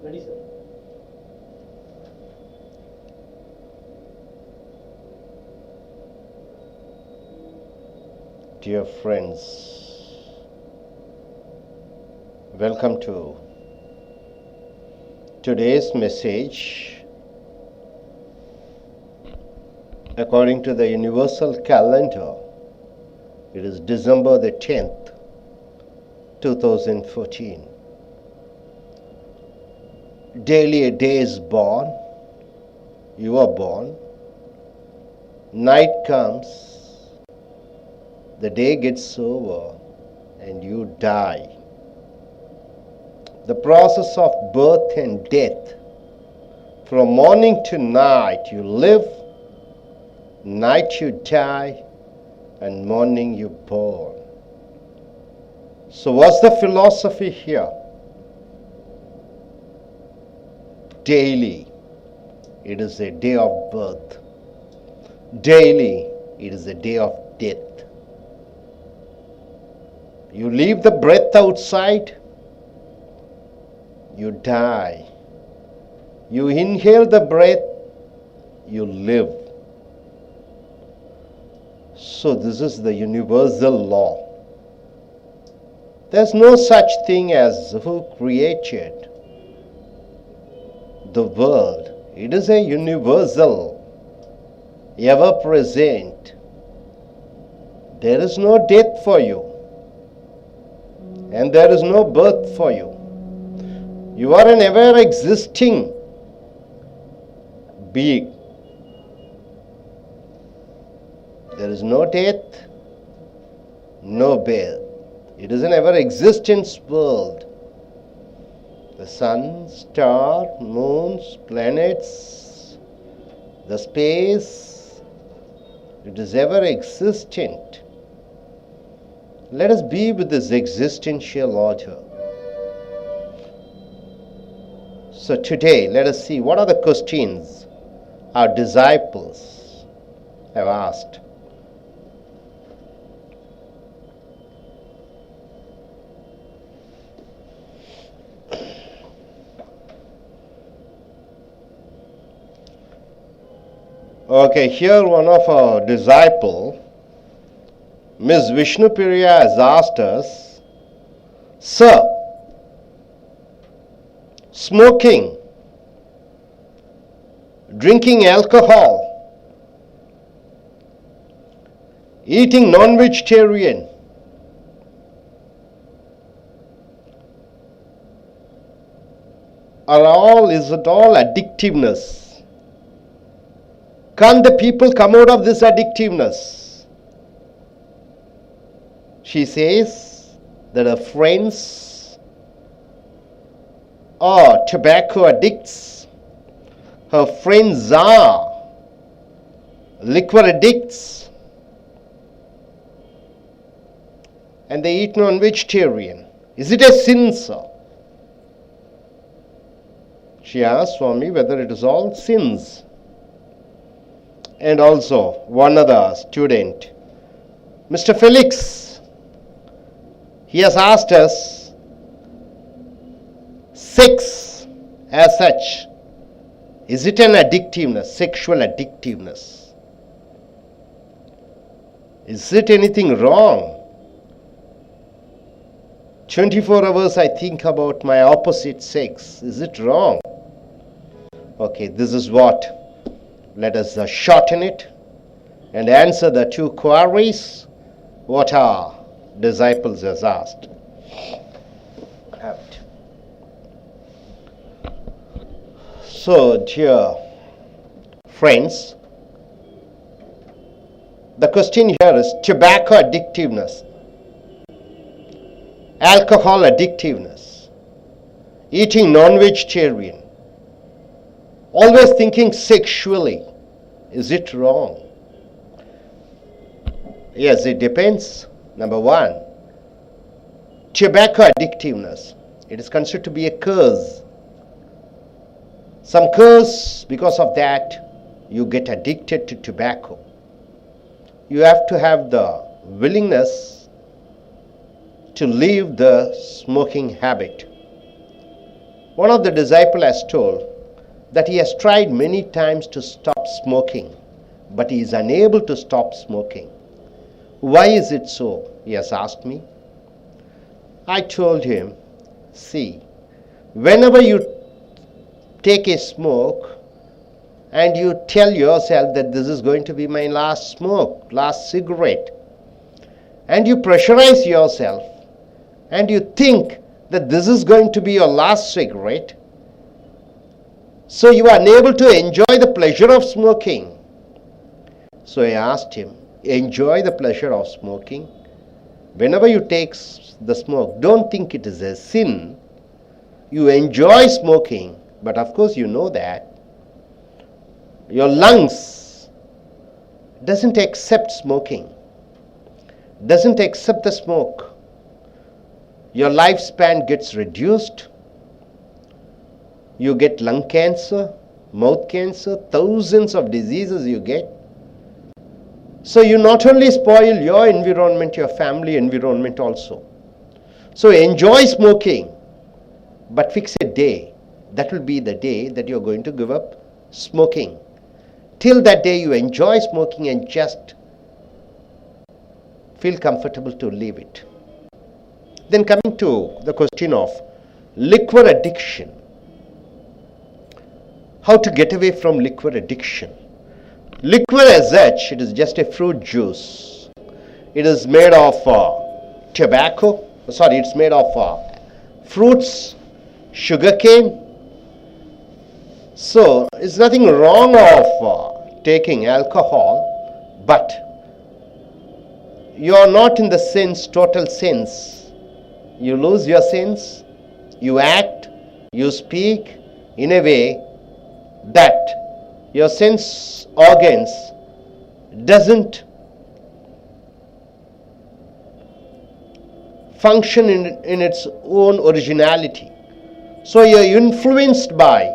Ready, sir. Dear friends, welcome to today's message. According to the universal calendar, it is December the 10th, 2014. Daily a day is born, you are born, night comes, the day gets over, and you die. The process of birth and death. From morning to night you live, night you die, and morning you born. So what's the philosophy here? Daily, it is a day of birth. Daily, it is a day of death. You leave the breath outside, you die. You inhale the breath, you live. So this is the universal law. There's no such thing as who created the world. It is a universal, ever present. There is no death for you, and there is no birth for you. You are an ever existing being. There is no death, no birth. It is an ever existence world. The sun, star, moons, planets, the space, it is ever existent. Let us be with this existential order. So today, let us see what are the questions our disciples have asked. Okay, here one of our disciple, Miss Vishnupriya, has asked us, Sir, smoking, drinking alcohol, eating non-vegetarian, is it all addictiveness? Can't the people come out of this addictiveness? She says that her friends are tobacco addicts. Her friends are liquor addicts. And they eat non-vegetarian. Is it a sin, sir? She asked Swami whether it is all sins. And also one other student, Mr. Felix, he has asked us, sex as such, is it an addictiveness, sexual addictiveness? Is it anything wrong? 24 hours I think about my opposite sex. Is it wrong? Okay, this is what. Let us shorten it and answer the two queries what our disciples has asked. So, dear friends, the question here is tobacco addictiveness, alcohol addictiveness, eating non-vegetarian, always thinking sexually. Is it wrong? Yes, it depends. Number one, tobacco addictiveness. It is considered to be a curse. Some curse, because of that, you get addicted to tobacco. You have to have the willingness to leave the smoking habit. One of the disciples has told that he has tried many times to stop smoking, but he is unable to stop smoking. Why is it so? He has asked me. I told him, see, whenever you take a smoke and you tell yourself that this is going to be my last smoke, last cigarette, and you pressurize yourself and you think that this is going to be your last cigarette, so you are unable to enjoy the pleasure of smoking. So I asked him, enjoy the pleasure of smoking. Whenever you take the smoke, don't think it is a sin. You enjoy smoking, but of course you know that your lungs doesn't accept smoking, doesn't accept the smoke. Your lifespan gets reduced. You get lung cancer, mouth cancer, thousands of diseases you get. So you not only spoil your environment, your family environment also. So enjoy smoking, but fix a day. That will be the day that you're going to give up smoking. Till that day you enjoy smoking and just feel comfortable to leave it. Then coming to the question of liquor addiction. How to get away from liquor addiction? Liquor as such, it is just a fruit juice. It is made of it's made of fruits, sugarcane. So, it's nothing wrong of taking alcohol, but you are not in the total sense. You lose your sense, you act, you speak in a way that your sense organs doesn't function in its own originality. So you are influenced by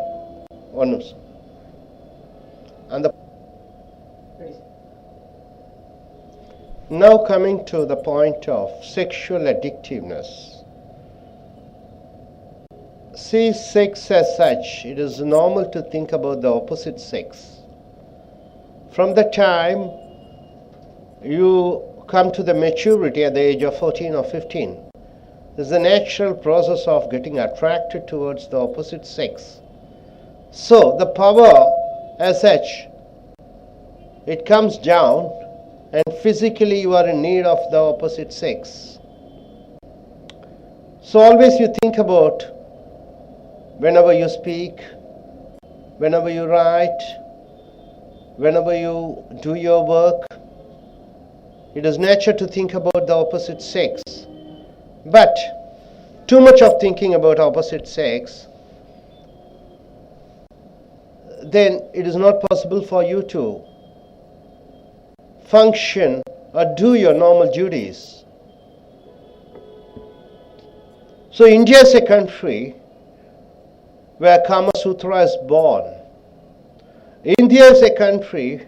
now coming to the point of sexual addictiveness. See, sex as such, it is normal to think about the opposite sex. From the time you come to the maturity at the age of 14 or 15, there's a natural process of getting attracted towards the opposite sex. So the power as such, it comes down, and physically you are in need of the opposite sex. So always you think about, whenever you speak, whenever you write, whenever you do your work, it is nature to think about the opposite sex. But too much of thinking about opposite sex, then it is not possible for you to function or do your normal duties. So India is a country where Kama Sutra is born. India is a country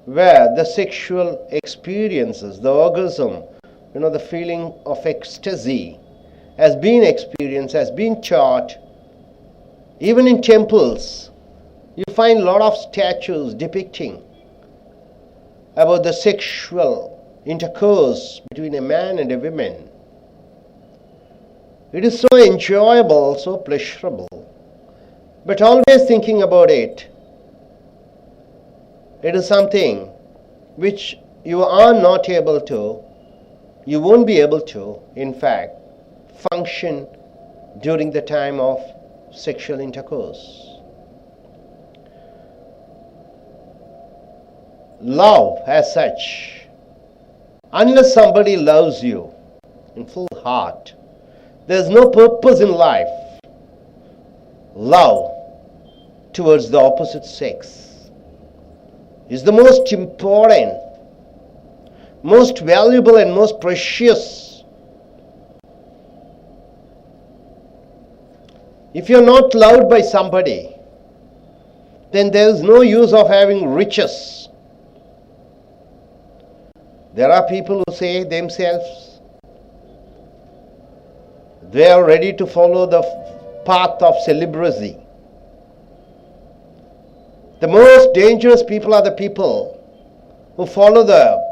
where the sexual experiences, the orgasm, the feeling of ecstasy has been experienced, has been taught. Even in temples, you find a lot of statues depicting about the sexual intercourse between a man and a woman. It is so enjoyable, so pleasurable. But always thinking about it, it is something which you are not able to, you won't be able to, in fact, function during the time of sexual intercourse. Love as such, unless somebody loves you in full heart, there is no purpose in life. Love towards the opposite sex is the most important, most valuable and most precious. If you are not loved by somebody, then there is no use of having riches. There are people who say themselves they are ready to follow the path of celibacy. The most dangerous people are the people who follow the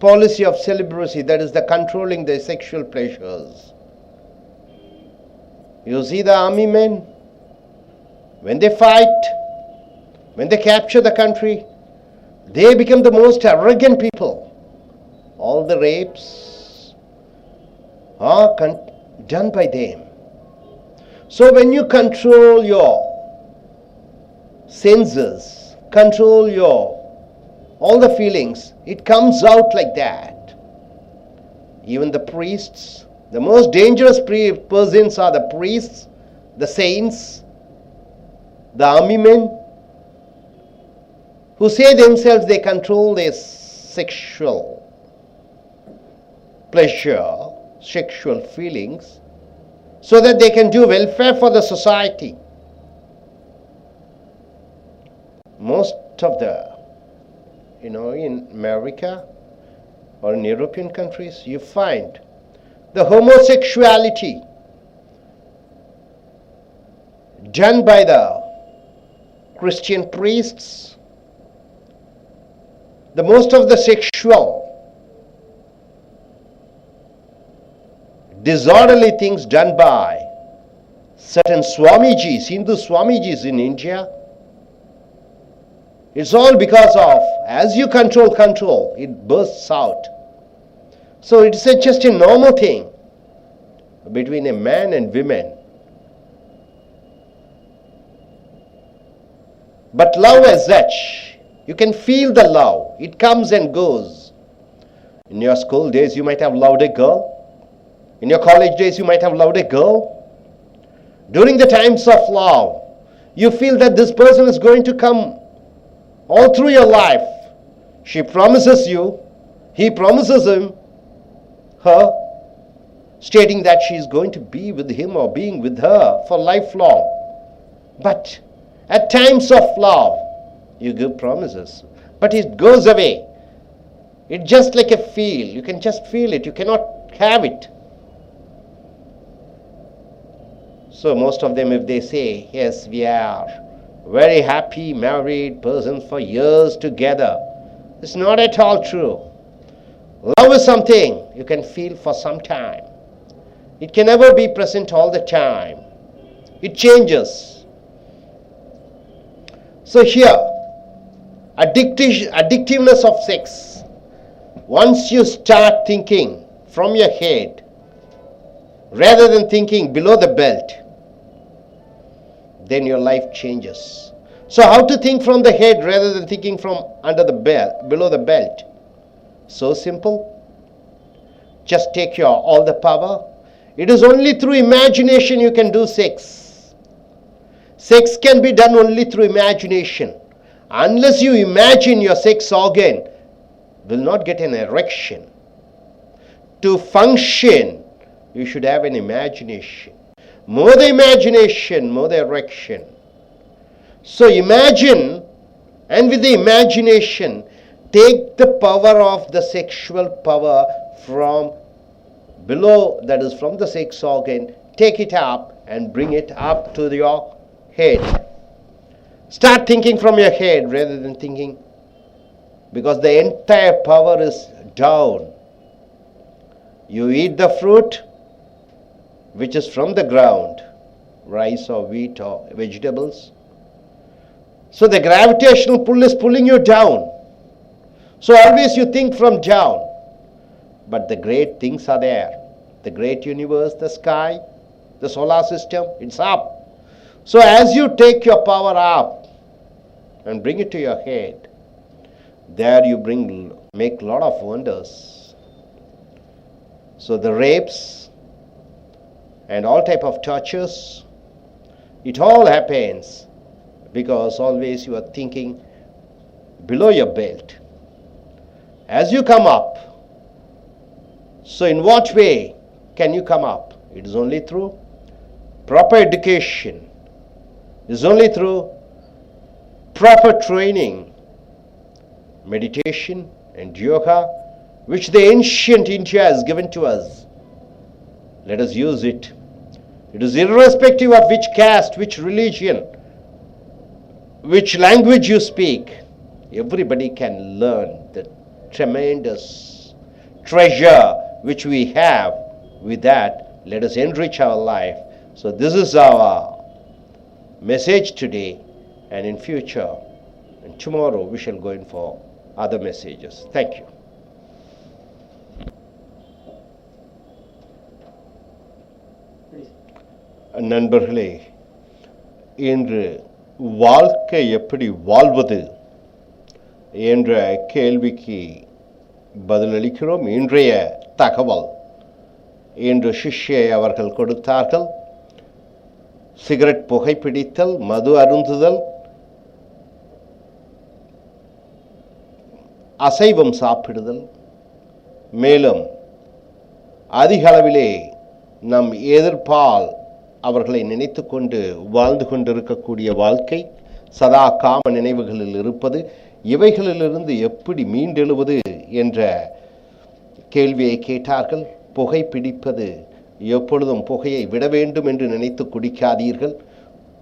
policy of celibacy, that is the controlling their sexual pleasures. You see the army men, when they fight, when they capture the country, they become the most arrogant people. All the rapes are done by them. So when you control your senses, control your all the feelings, it comes out like that. Even the priests, the most dangerous persons are the priests, the saints, the army men, who say themselves they control their sexual pleasure, sexual feelings, so that they can do welfare for the society. Most of the, in America or in European countries, you find the homosexuality done by the Christian priests, the most of the sexual disorderly things done by certain Swamijis, Hindu Swamijis in India. It's all because of, as you control, it bursts out. So it's just a normal thing between a man and women. But love as such, you can feel the love. It comes and goes. In your school days, you might have loved a girl. In your college days, you might have loved a girl. During the times of love, you feel that this person is going to come all through your life. She promises you, he promises her, stating that she is going to be with him or being with her for lifelong. But at times of love, you give promises, but it goes away. It's just like a feel. You can just feel it. You cannot have it. So most of them, if they say, yes, we are very happy married persons for years together, it's not at all true. Love is something you can feel for some time. It can never be present all the time. It changes. So here, addictiveness of sex. Once you start thinking from your head, rather than thinking below the belt, then your life changes. So how to think from the head rather than thinking from under the belt, below the belt? So simple. Just take all the power. It is only through imagination you can do sex. Sex can be done only through imagination. Unless you imagine your sex organ will not get an erection. To function, you should have an imagination. More the imagination, more the erection. So imagine, and with the imagination, take the power of the sexual power from below, that is from the sex organ, take it up and bring it up to your head. Start thinking from your head rather than thinking, because the entire power is down. You eat the fruit which is from the ground, rice or wheat or vegetables. So the gravitational pull is pulling you down. So always you think from down. But the great things are there. The great universe, the sky, the solar system, it's up. So as you take your power up and bring it to your head, there you make a lot of wonders. So the rapes and all type of tortures, it all happens because always you are thinking below your belt. As you come up, so in what way can you come up? It is only through proper education. It is only through proper training, meditation and yoga, which the ancient India has given to us. Let us use it It is irrespective of which caste, which religion, which language you speak. Everybody can learn the tremendous treasure which we have. With that, let us enrich our life. So this is our message today, and in future and tomorrow we shall go in for other messages. Thank you. நண்பர்களே, இன்று வாழ்க்கை எப்படி வாழ்வது என்ற கேள்விக்கு பதிலளிக்கிறோம். இன்றைய தகவல் இன்று சிஷ்யை அவர்கள் கொடுத்தார்கள். சிகரெட் புகைப்பிடித்தல், மது அருந்துதல், அசைவம் சாப்பிடுதல், மேலும் அதிக அளவிலே நம் எதிர்ப்பால் அவர்களை நினைத்து கொண்டு வாழ்ந்து கொண்டிருக்கக்கூடிய வாழ்க்கை, சதா காம நினைவுகளில் இருப்பது, இவைகளிலிருந்து எப்படி மீண்டெழுவது என்ற கேள்வியை கேட்டார்கள். புகை பிடிப்பது, எப்பொழுதும் புகையை விட வேண்டும் என்று நினைத்து குடிக்காதீர்கள்.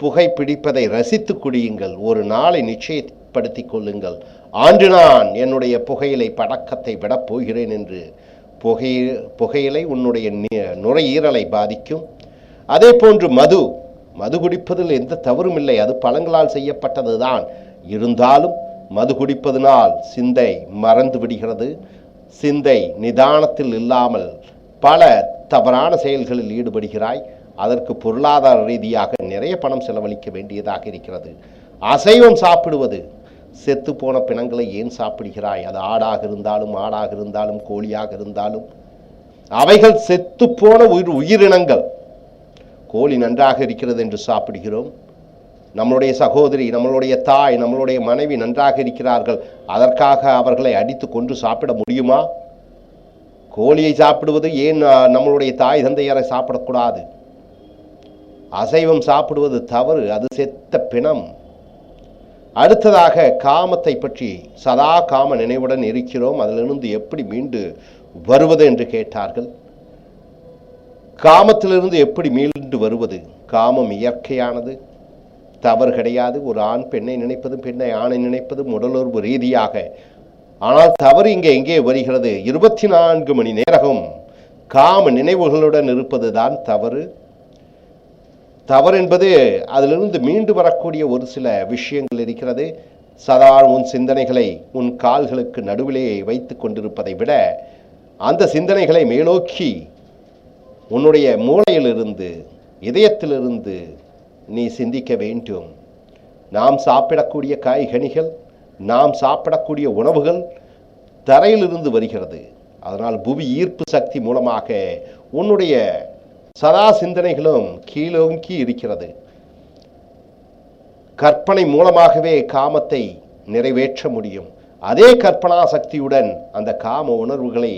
புகை பிடிப்பதை ரசித்து குடியுங்கள். ஒரு நாளை நிச்சயப்படுத்தி கொள்ளுங்கள், ஆண்டு நான் என்னுடைய புகையிலை பழக்கத்தை விடப் போகிறேன் என்று. புகையிலை உன்னுடைய நுரையீரலை பாதிக்கும். அதே போன்று மது குடிப்பதில் எந்த தவறும் இல்லை, அது பழங்களால் செய்யப்பட்டது தான். இருந்தாலும் மது குடிப்பதனால் சிந்தை மறந்து விடுகிறது. சிந்தை நிதானத்தில் இல்லாமல் பல தவறான செயல்களில் ஈடுபடுகிறாய். அதற்கு பொருளாதார ரீதியாக நிறைய பணம் செலவழிக்க வேண்டியதாக இருக்கிறது. அசைவம் சாப்பிடுவது, செத்து போன பிணங்களை ஏன் சாப்பிடுகிறாய்? அது ஆடாக இருந்தாலும் மாடாக இருந்தாலும் கோழியாக இருந்தாலும் அவைகள் செத்து போன உயிரினங்கள். கோழி நன்றாக இருக்கிறது என்று சாப்பிடுகிறோம். நம்மளுடைய சகோதரி, நம்மளுடைய தாய், நம்மளுடைய மனைவி நன்றாக இருக்கிறார்கள், அதற்காக அவர்களை அடித்து கொன்று சாப்பிட முடியுமா? கோழியை சாப்பிடுவது ஏன் நம்மளுடைய தாய் தந்தையரை சாப்பிடக்கூடாது? அசைவம் சாப்பிடுவது தவறு, அது செத்த பிணம். அடுத்ததாக காமத்தை பற்றி, சதா காம நினைவுடன் இருக்கிறோம், அதிலிருந்து எப்படி மீண்டு வருவது என்று கேட்டார்கள். காமத்திலிருந்து எப்படி மீண்டு வருவது? காமம் இயற்கையானது, தவறு கிடையாது. ஒரு ஆண் பெண்ணை நினைப்பதும் பெண்ணை ஆணை நினைப்பதும் உடலுறவு ரீதியாக. ஆனால் தவறு இங்கே எங்கே வருகிறது? 24 மணி நேரமும் காம நினைவுகளுடன் இருப்பது தான் தவறு. தவறு என்பது அதிலிருந்து மீண்டு வரக்கூடிய ஒரு சில விஷயங்கள் இருக்கிறது. சதா உன் சிந்தனைகளை உன் கால்களுக்கு நடுவிலே வைத்து கொண்டிருப்பதை விட அந்த சிந்தனைகளை மேலோக்கி உன்னுடைய மூளையிலிருந்து, இதயத்திலிருந்து நீ சிந்திக்க வேண்டும். நாம் சாப்பிடக்கூடிய காய்கனிகள், நாம் சாப்பிடக்கூடிய உணவுகள் தரையிலிருந்து வருகிறது. அதனால் புவி ஈர்ப்பு சக்தி மூலமாக உன்னுடைய சதா சிந்தனைகளும் கீழோங்கி இருக்கிறது. கற்பனை மூலமாகவே காமத்தை நிறைவேற்ற முடியும். அதே கற்பனா சக்தியுடன் அந்த காம உணர்வுகளை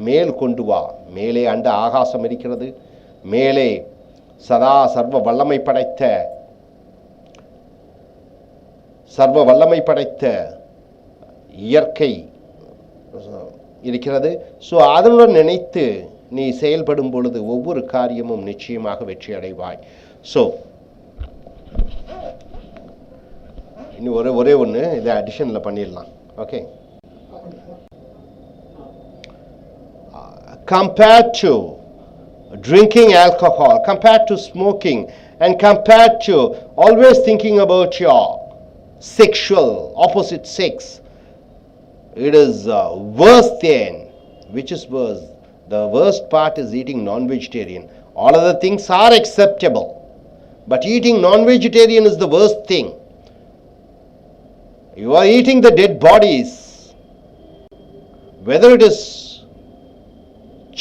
மேல் கொண்டு வா. மேலே அண்ட ஆகாசம் இருக்கிறது. மேலே சதா சர்வ வல்லமை படைத்த இயற்கை இருக்கிறது. ஸோ அதனுடன் நினைத்து நீ செயல்படும் பொழுது ஒவ்வொரு காரியமும் நிச்சயமாக வெற்றி அடைவாய். ஸோ இன்னும் ஒரே ஒன்று இதை அடிஷனில் பண்ணிடலாம். Okay, compared to drinking alcohol, compared to smoking, and compared to always thinking about your sexual opposite sex, it is worse than, which is worse? The worst part is eating non-vegetarian. All other things are acceptable, but eating non-vegetarian is the worst thing. You are eating the dead bodies, whether it is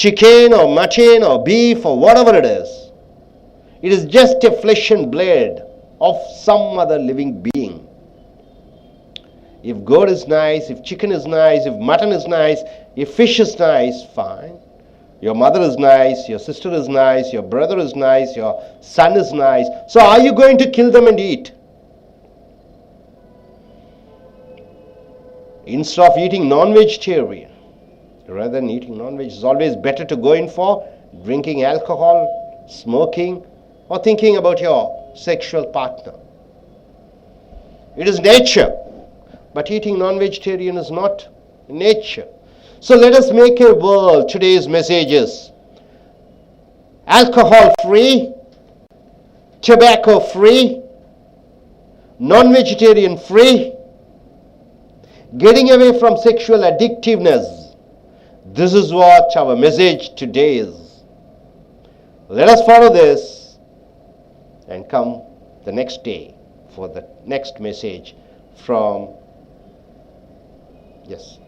chicken or mutton or beef or whatever it is. It is just a flesh and blood of some other living being. If goat is nice, if chicken is nice, if mutton is nice, if fish is nice, fine. Your mother is nice, your sister is nice, your brother is nice, your son is nice. So are you going to kill them and eat? Instead of eating non-vegetarian, rather than eating non-veg, it's always better to go in for drinking alcohol, smoking, or thinking about your sexual partner. It is nature. But eating non-vegetarian is not nature. So let us make a world, today's messages, alcohol-free, tobacco-free, non-vegetarian free, getting away from sexual addictiveness. This is what our message today is. Let us follow this and come the next day for the next message from, yes.